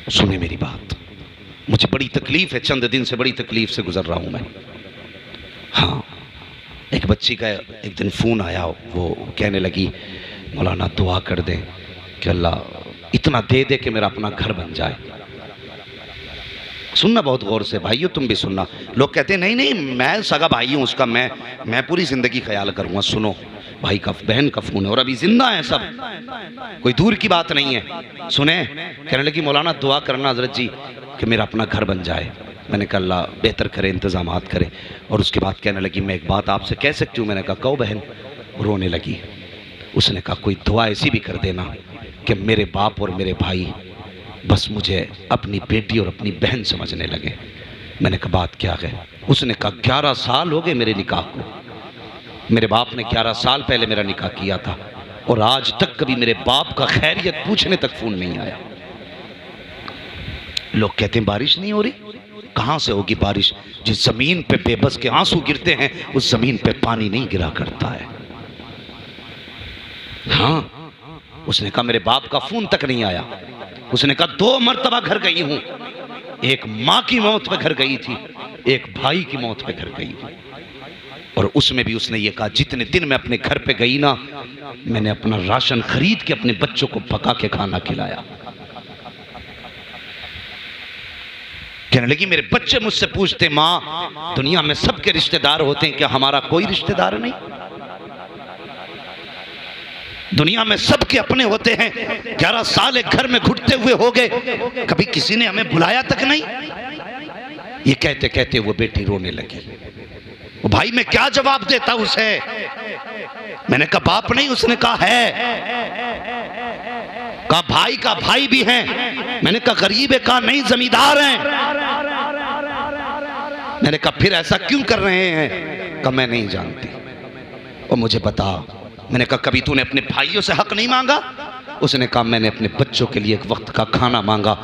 سنیں میری بات، مجھے بڑی تکلیف ہے، چند دن سے بڑی تکلیف سے گزر رہا ہوں میں۔ ہاں، ایک بچی کا ایک دن فون آیا، وہ کہنے لگی مولانا دعا کر دیں کہ اللہ اتنا دے دے کہ میرا اپنا گھر بن جائے۔ سننا بہت غور سے بھائیو، تم بھی سننا۔ لوگ کہتے ہیں نہیں نہیں میں سگا بھائی ہوں اس کا، میں پوری زندگی خیال کروں گا۔ سنو، بھائی کا بہن کا فون ہے اور ابھی زندہ ہیں سب، کوئی دور کی بات نہیں ہے۔ سنیں، کہنے لگی مولانا دعا کرنا حضرت جی کہ میرا اپنا گھر بن جائے۔ میں نے کہا اللہ بہتر کرے، انتظامات کرے۔ اور اس کے بعد کہنے لگی میں ایک بات آپ سے کہہ سکتی ہوں؟ میں نے کہا کہو بہن۔ رونے لگی۔ اس نے کہا کوئی دعا ایسی بھی کر دینا کہ میرے باپ اور میرے بھائی بس مجھے اپنی بیٹی اور اپنی بہن سمجھنے لگے۔ میں نے کہا بات کیا ہے؟ اس نے کہا 11 سال ہو گئے میرے نکاح کو، میرے باپ نے 11 سال پہلے میرا نکاح کیا تھا اور آج تک کبھی میرے باپ کا خیریت پوچھنے تک فون نہیں آیا۔ لوگ کہتے ہیں بارش نہیں ہو رہی، کہاں سے ہوگی بارش؟ جس زمین پہ بے بس کے آنسو گرتے ہیں اس زمین پہ پانی نہیں گرا کرتا ہے۔ ہاں، اس نے کہا میرے باپ کا فون تک نہیں آیا۔ اس نے کہا 2 مرتبہ گھر گئی ہوں، ایک ماں کی موت پہ گھر گئی تھی، ایک بھائی کی موت پہ گھر گئی ہوں، اور اس میں بھی اس نے یہ کہا جتنے دن میں اپنے گھر پہ گئی نا میں نے اپنا راشن خرید کے اپنے بچوں کو پکا کے کھانا کھلایا۔ کہنے لگی میرے بچے مجھ سے پوچھتے ماں دنیا میں سب کے رشتہ دار ہوتے ہیں، کیا ہمارا کوئی رشتہ دار نہیں؟ دنیا میں سب کے اپنے ہوتے ہیں، 11 سال ایک گھر میں گھٹتے ہوئے ہو گئے، کبھی کسی نے ہمیں بلایا تک نہیں۔ یہ کہتے کہتے وہ بیٹی رونے لگی۔ وہ بھائی میں کیا جواب دیتا اسے؟ میں نے کہا باپ نہیں، اس نے کہا ہے۔ کہا بھائی کا بھائی بھی ہیں۔ میں نے کہا غریب ہے؟ کہا نہیں زمیندار ہیں۔ میں نے کہا پھر ایسا کیوں کر رہے ہیں؟ کہا میں نہیں جانتی، اور مجھے بتا۔ میں نے کہا کبھی تو نے اپنے بھائیوں سے حق نہیں مانگا؟ اس نے کہا میں نے اپنے بچوں کے لیے ایک وقت کا کھانا مانگا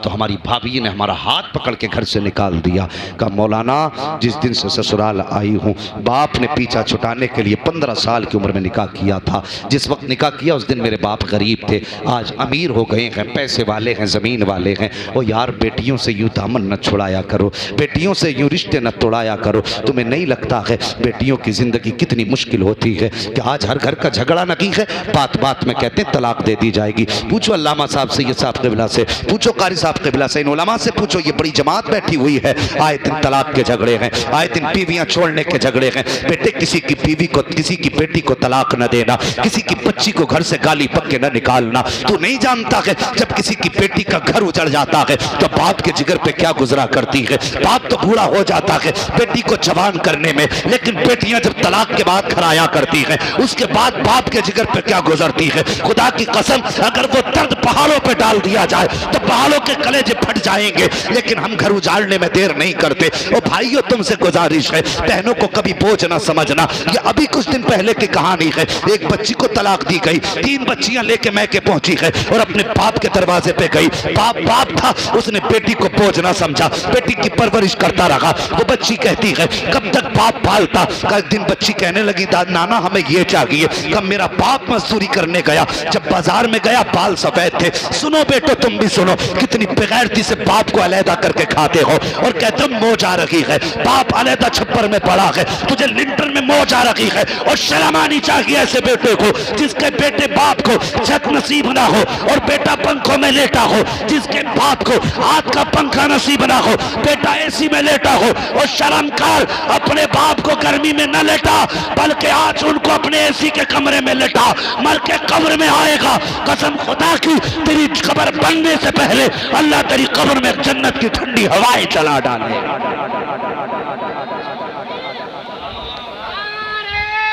تو ہماری بھابھی نے ہمارا ہاتھ پکڑ کے گھر سے نکال دیا۔ کہا مولانا جس دن سے سسرال آئی ہوں باپ نے پیچھا چھٹانے کے لیے 15 سال کی عمر میں نکاح کیا تھا۔ جس وقت نکاح کیا اس دن میرے باپ غریب تھے، آج امیر ہو گئے ہیں، پیسے والے ہیں، زمین والے ہیں۔ اور یار بیٹیوں سے یوں دامن نہ چھڑایا کرو، بیٹیوں سے یوں رشتے نہ توڑایا کرو۔ تمہیں نہیں لگتا ہے بیٹیوں کی زندگی کتنی مشکل ہوتی ہے کہ آج ہر گھر کا جھگڑا نکی ہے، بات بات میں کہتے ہیں طلاق دے دی جائے گی۔ پوچھو علامہ صاحب سید صاحب قبلہ سے، پوچھو قاری صاحب قبلہ سے، ان علماء سے پوچھو، یہ بڑی جماعت بیٹھی ہوئی ہے، آئے دن طلاق کے جھگڑے ہیں، آئے دن بیویاں چھوڑنے کے جھگڑے ہیں۔ بیٹے کسی کی بیوی کو، کسی کی بیٹی کو طلاق نہ دینا، کسی کی بچی کو گھر سے گالی پکے نہ نکالنا۔ تو نہیں جانتا ہے جب کسی کی بیٹی کا گھر اجڑ جاتا ہے تو باپ کے جگر پہ کیا گزرا کرتی ہے؟ باپ تو بوڑھا ہو جاتا ہے بیٹی کو جوان کرنے میں، لیکن بیٹیاں جب طلاق کے بعد گھر آیا کرتی ہیں اس کے بعد باپ کے جگر پہ کیا گزرتی ہے؟ خدا کی قسم اگر وہ درد پہاڑوں پہ ڈال دیا جائے تو پہاڑوں کے کلیجے پھٹ جائیں گے، لیکن ہم گھر اجاڑنے میں دیر نہیں کرتے۔ اور بھائیو تم سے گزارش ہے، بہنوں کو کبھی بوجھ نہ سمجھنا۔ یہ ابھی کچھ دن پہلے کی کہانی ہے، ایک بچی کو طلاق دی گئی، 3 بچیاں لے کے میکے پہنچی ہے اور اپنے باپ کے دروازے پہ گئی۔ باپ تھا، اس نے بیٹی کو بوجھ نہ سمجھا، بیٹی کی پرورش کرتا رہا۔ وہ بچی کہتی ہے کب تک باپ پالتا؟ ایک دن بچی کہنے لگی نانا ہمیں یہ چاہیے۔ کہ میرا باپ مزدوری کرنے گیا، جب بازار میں گیا بال سفید تھے۔ سنو بیٹو تم بھی سنو، کتنی بغیرتی سے باپ کو علیحدہ کر کے کھاتے ہو، اور کہتے ہو موج آ رہی ہے، باپ علیحدہ چھپر میں پڑا ہے، تجھے لنٹر میں موج آ رہی ہے، اور شرم آنی چاہیے ایسے بیٹے کو جس کے بیٹے باپ کو چھت نصیب نہ ہو اور بیٹا پنکھوں میں لیٹا ہو، جس کے باپ کو ہاتھ کا پنکھا نصیب نہ ہو، بیٹا اے سی میں لیٹا ہو۔ اور شرم کار اپنے باپ کو گرمی میں نہ لیٹا بلکہ آج ان کو اپنے اے سی کے کمرے میں لیٹا، مر کے قبر میں آئے گا قسم خدا کی تیری قبر بننے سے پہلے اللہ تیری قبر میں جنت کی ٹھنڈی ہوائیں چلا ڈالے۔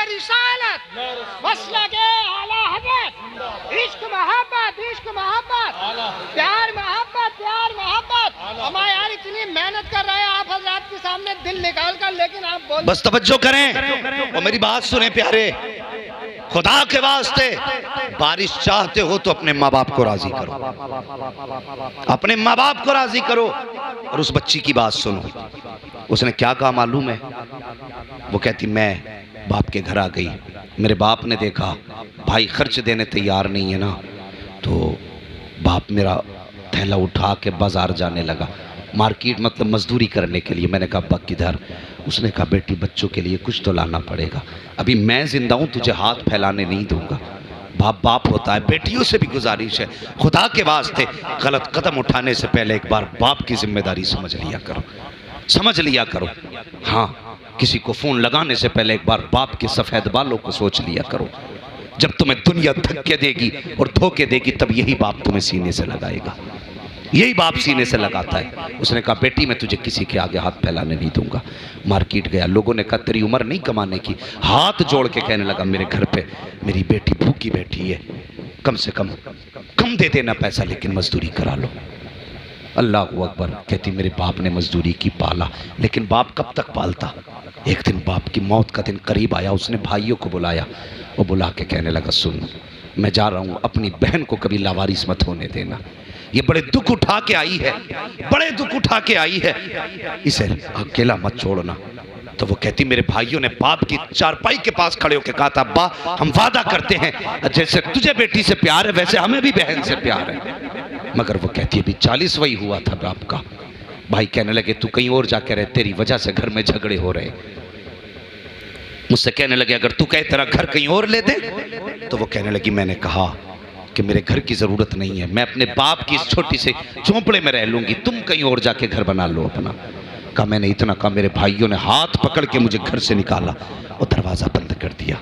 رسالت مسلک اعلی حضرت، عشق محبت، عشق محبت، پیار محبت، پیار محبت۔ ہمارے یار اتنی محنت کر رہے ہیں آپ حضرات کے سامنے دل نکال کر، لیکن آپ بول بس توجہ کریں اور میری بات سنیں پیارے، خدا کے واسطے بارش چاہتے ہو تو اپنے ماں باپ کو راضی کرو، اپنے ماں باپ کو راضی کرو۔ اور اس بچی کی بات سنو، اس نے کیا کہا معلوم ہے؟ وہ کہتی میں باپ کے گھر آ گئی، میرے باپ نے دیکھا بھائی خرچ دینے تیار نہیں ہے نا، تو باپ میرا تھیلا اٹھا کے بازار جانے لگا، مارکیٹ مطلب مزدوری کرنے کے لیے۔ میں نے کہا ابا کدھر؟ اس نے کہا بیٹی بچوں کے لیے کچھ تو لانا پڑے گا، ابھی میں زندہ ہوں تجھے ہاتھ پھیلانے نہیں دوں گا۔ باپ باپ ہوتا ہے، بیٹیوں سے بھی گزارش ہے، خدا کے واسطے غلط قدم اٹھانے سے پہلے ایک بار باپ کی ذمہ داری سمجھ لیا کرو، سمجھ لیا کرو۔ ہاں، کسی کو فون لگانے سے پہلے ایک بار باپ کے سفید بالوں کو سوچ لیا کرو۔ جب تمہیں دنیا دھکے دے گی اور دھوکے دے گی تب یہی باپ تمہیں سینے سے لگائے گا، یہی باپ سینے سے لگاتا ہے۔ اس نے کہا بیٹی میں تجھے کسی کے آگے ہاتھ پھیلانے نہیں دوں گا۔ مارکیٹ گیا، لوگوں نے کہا تیری عمر نہیں کمانے کی، ہاتھ جوڑ کے کہنے لگا میرے گھر پہ میری بیٹی بھوکی بیٹھی ہے، کم سے کم دے دینا پیسہ لیکن مزدوری کرا لو۔ اللہ اکبر۔ کہتی میرے باپ نے مزدوری کی، پالا، لیکن باپ کب تک پالتا؟ ایک دن باپ کی موت کا دن قریب آیا، اس نے بھائیوں کو بلایا، وہ بلا کے کہنے لگا سن میں جا رہا ہوں، اپنی بہن کو کبھی لاوارث مت ہونے دینا، یہ بڑے دکھ اٹھا کے آئی ہے، بڑے دکھ اٹھا کے آئی ہے، اسے اکیلا مت چھوڑنا۔ تو وہ کہتی میرے بھائیوں نے باپ کی چارپائی کے پاس کھڑے ہو کے کہا تھا ابا ہم وعدہ کرتے ہیں جیسے تجھے بیٹی سے پیار ہے ویسے ہمیں بھی بہن سے پیار ہے، مگر وہ کہتی ابھی 40واں ہوا تھا باپ کا۔ بھائی کہنے لگے تو کہیں اور جا کے رہے، تیری وجہ سے گھر میں جھگڑے ہو رہے۔ مجھ سے کہنے لگے اگر تو کہے تیرا گھر کہیں اور لے دے، تو وہ کہنے لگی میں نے کہا کہ میرے گھر کی ضرورت نہیں ہے، میں اپنے باپ کی اس چھوٹی سے چونپڑے میں رہ لوں گی، تم کہیں اور جا کے گھر بنا لو اپنا۔ کہا میں نے اتنا کہا، میرے بھائیوں نے ہاتھ پکڑ کے مجھے گھر سے نکالا اور دروازہ بند کر دیا۔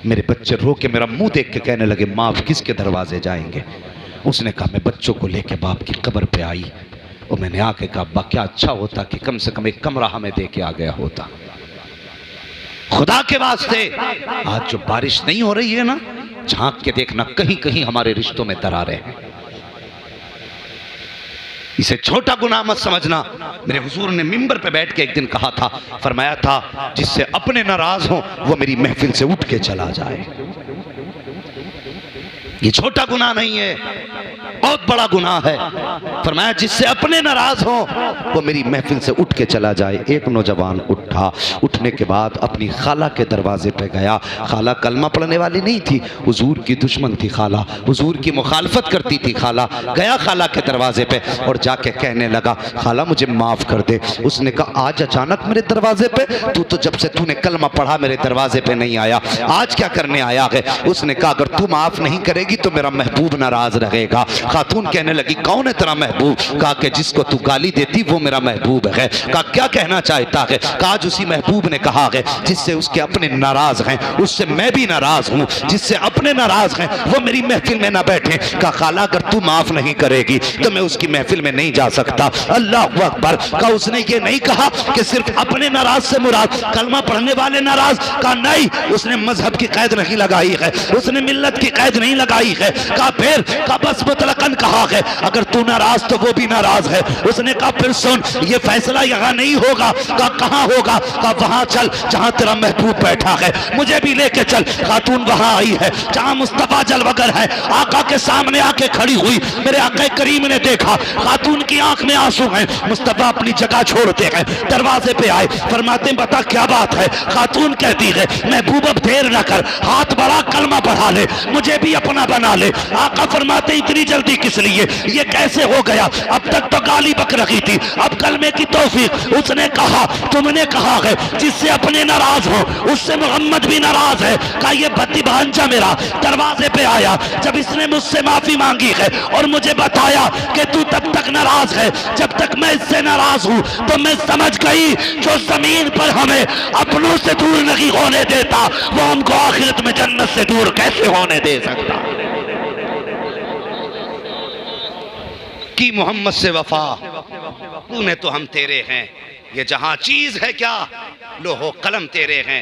میرے بچے رو کے میرا منہ دیکھ کے کہنے لگے ماں اب کس کے دروازے جائیں گے؟ اس نے کہا میں بچوں کو لے کے باپ کی قبر پہ آئی اور میں نے آ کے کہا ابا کیا اچھا ہوتا کہ کم سے کم ایک کمرہ ہمیں دے کے آ گیا ہوتا۔ خدا کے واسطے آج جو بارش نہیں ہو رہی ہے نا، جھانک کے دیکھنا کہیں کہیں ہمارے رشتوں میں دراریں ہیں، اسے چھوٹا گناہ مت سمجھنا۔ میرے حضور نے منبر پہ بیٹھ کے ایک دن کہا تھا، فرمایا تھا جس سے اپنے ناراض ہوں وہ میری محفل سے اٹھ کے چلا جائے۔ یہ چھوٹا گناہ نہیں ہے، بہت بڑا گناہ ہے۔ فرمایا جس سے اپنے ناراض ہوں وہ میری محفل سے اٹھ کے چلا جائے۔ ایک نوجوان اٹھا، اٹھنے کے بعد اپنی خالہ کے دروازے پہ گیا۔ خالہ کلمہ پڑھنے والی نہیں تھی، حضور کی دشمن تھی خالہ، حضور کی مخالفت کرتی تھی خالہ۔ گیا خالہ کے دروازے پہ اور جا کے کہنے لگا خالہ مجھے معاف کر دے۔ اس نے کہا آج اچانک میرے دروازے پہ؟ تو جب سے تو نے کلمہ پڑھا میرے دروازے پہ نہیں آیا، آج کیا کرنے آیا ہے؟ اس نے کہا اگر تو معاف نہیں کرے گی تو میرا محبوب ناراض رہے گا۔ خاتون کہنے لگی کون ہے تیرا محبوب؟ کہا کہ جس کو تو گالی دیتی وہ میرا محبوب ہے۔ کہا کیا کہنا چاہتا ہے؟ کہا آج اسی محبوب نے کہا ہے جس سے اس کے اپنے ناراض ہیں اس سے میں بھی ناراض ہوں، جس سے اپنے ناراض ہیں وہ میری محفل میں نہ بیٹھے۔ کہا خالہ اگر تو معاف نہیں کرے گی تو میں اس کی محفل میں نہیں جا سکتا۔ اللہ اکبر۔ کہا اس نے یہ نہیں کہا کہ صرف اپنے ناراض سے مراد کلمہ پڑھنے والے ناراض؟ کہا نہیں، اس نے مذہب کی قید نہیں لگائی ہے، اس نے ملت کی قید نہیں لگائی ہے۔ کہا پھر؟ کہا بس مطلقاً کہا ہے اگر تو ناراض تو وہ بھی ناراض ہے۔ اس نے کہا پھر سن یہ فیصلہ یہاں نہیں ہوگا۔ کہا کہاں ہوگا؟ کہا وہاں چل جہاں تیرا محبوب بیٹھا ہے، مجھے بھی لے کے چل۔ خاتون وہاں آئی ہے جہاں مصطفیٰ جلوگر ہے، آقا کے سامنے آ کے کھڑی ہوئی۔ میرے آقا کریم نے دیکھا خاتون کی آنکھ میں آنسو ہیں، مصطفیٰ اپنی جگہ چھوڑتے ہیں، دروازے پہ آئے، فرماتے ہیں بتا کیا بات ہے؟ خاتون کہتی ہے محبوب اب دیر نہ کر، ہاتھ بڑھا کلمہ پڑھا لے، مجھے بھی اپنا بنا لے۔ آقا فرماتے اتنی جلدی کس لیے؟ یہ کیسے ہو گیا؟ اب تک تو گالی بک رہی تھی، اب کلمے کی توفیق۔ اس نے کہا تم نے کہا ہے جس سے اپنے ناراض ہو اس سے محمد بھی ناراض ہے۔ کہا یہ بھتی بھانجا میرا دروازے پہ آیا جب اس نے مجھ سے معافی مانگی ہے اور مجھے بتایا کہ تو تب تک ناراض ہے جب تک میں اس سے ناراض ہوں، تو میں سمجھ گئی جو زمین پر ہمیں اپنوں سے دور نہیں ہونے دیتا وہ ہم کو آخرت میں جنت سے دور کیسے ہونے دے سکتا؟ کی محمد سے وفا تو نے تو ہم تیرے ہیں، یہ جہاں چیز ہے کیا لوح و قلم تیرے ہیں۔